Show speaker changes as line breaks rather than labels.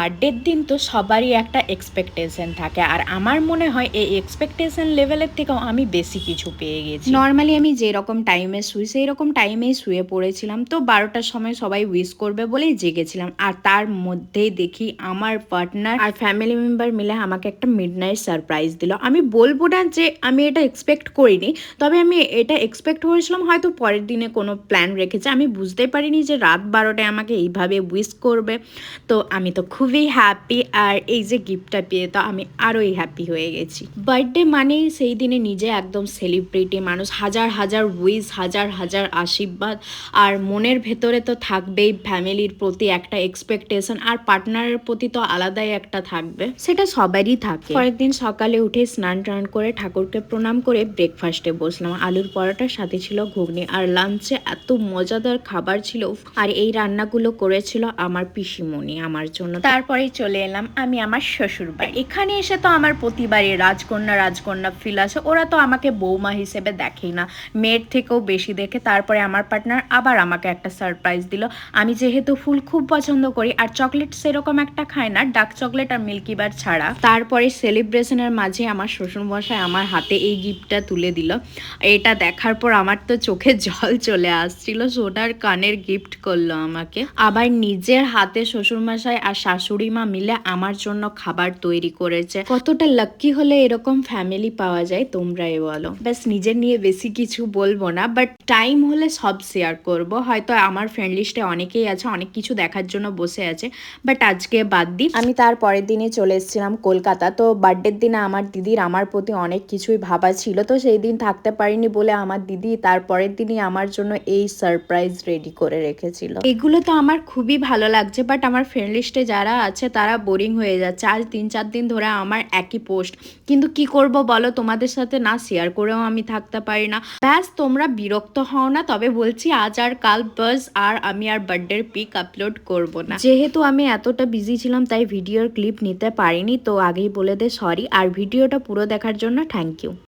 বার্থডের দিন তো সবারই একটা এক্সপেকটেশন থাকে, আর আমার মনে হয় এই এক্সপেকটেশন লেভেলের থেকেও আমি বেশি কিছু পেয়ে গেছি। নর্মালি আমি যেরকম টাইমে শুই সেই রকম টাইমেই শুয়ে পড়েছিলাম, তো 12টার সময় সবাই উইশ করবে বলেই জেগেছিলাম। আর তার মধ্যেই দেখি আমার পার্টনার আর ফ্যামিলি মেম্বার মিলে আমাকে একটা মিডনাইট সারপ্রাইজ দিল। আমি বলবো না যে আমি এটা এক্সপেক্ট করিনি, তবে আমি এটা এক্সপেক্ট করেছিলাম হয়তো পরের দিনে কোনো প্ল্যান রেখেছে। আমি বুঝতে পারিনি যে রাত 12টায় আমাকে এইভাবে উইশ করবে। তো আমি তো খুবই হ্যাপি, আর এই যে গিফটটা পেয়ে তো আমি আরোই হ্যাপি হয়ে গেছি। বার্থডে মানেই সেই দিনে নিজে একদম সেলিব্রিটি মানুষ, হাজার হাজার উইশ, হাজার হাজার আশীর্বাদ, আর মনের ভেতরে তো থাকবেই ফ্যামিলির প্রতি একটা এক্সপেকটেশন, আর পার্টনারের প্রতি তো আলাদাই একটা থাকবে, সেটা সবারই থাকে। পরের দিন সকালে উঠে স্নান টান করে ঠাকুরকে প্রণাম করে ব্রেকফাস্টে বসলাম। আলুর পরোটার সাথে ছিল ঘুগনি, আর লাঞ্চে এত মজাদার খাবার ছিল। আর এই রান্নাগুলো করেছিল আমার পিসিমণি আমার জন্য। তারপরে চলে এলাম আমি আমার শ্বশুর বাড়ি। এখানে এসে তো আমার প্রতিবারই রাজকন্যা রাজকন্যা ফিল আসে। ওরা তো আমাকে বৌমা হিসেবে দেখেই না, মেয়ের থেকেও বেশি দেখে। তারপরে আমার পার্টনার আবার আমাকে একটা সারপ্রাইজ দিল। আমি যেহেতু ফুল খুব পছন্দ করি আর চকলেট সেরকম একটা খাই না, ডার্ক চকলেট আর মিল্কিবার ছাড়া। তারপরে সেলিব্রেশনের মাঝে আমার শ্বশুরমশাই আমার হাতে এই গিফটটা তুলে দিল। এটা দেখার পর আমার তো চোখে জল চলে আসছিল। সোনার কানের গিফট করলো আমাকে, আবার নিজের হাতে শ্বশুরমশাই আর শাশুড়ি মা মিলে আমার জন্য খাবার তৈরি করেছে। কতটা লাক্কি হলে এরকম ফ্যামিলি পাওয়া যায় তোমরাই বলো। ব্যাস নিজের নিয়ে বেশি কিছু বলবো না, বাট টাইম হলে সব শেয়ার করব। হয়তো আমার ফ্রেন্ড লিস্টে অনেকেই আছে, অনেক কিছু দেখার জন্য বসে আছে, বাট আজকে বাদ দিই। আমি তার পরের দিনে চলে এসেছিলাম কলকাতা। তো বার্থডের দিনে আমার দিদির আমার প্রতি অনেক কিছুই ভাবা ছিল, তো সেই দিন থাকতে পারিনি বলে আমার দিদি তার পরের দিনই আমার জন্য এই সারপ্রাইজ রেডি করে রেখেছিল। এগুলো তো আমার খুবই ভালো লাগছে, বাট আমার ফ্রেন্ড লিস্টে যারা আছে তারা বোরিং হয়ে যাচ্ছে। আজ 3-4 দিন ধরে আমার একই পোস্ট, কিন্তু কি করব বলো, তোমাদের সাথে না শেয়ার করেও আমি থাকতে পারি না। ব্যাস তোমরা বিরক্ত হও না, তবে বলছি আজ আর কাল বাস আর আমি আর বার্থডের পিক আপলোড করব না। যেহেতু আমি এতটা বিজি ছিলাম তাই ভিডিওর ক্লিপ নিতে পারিনি, তো আগেই বলে দে সরি। আর ভিডিওটা পুরো দেখার জন্য থ্যাংক ইউ।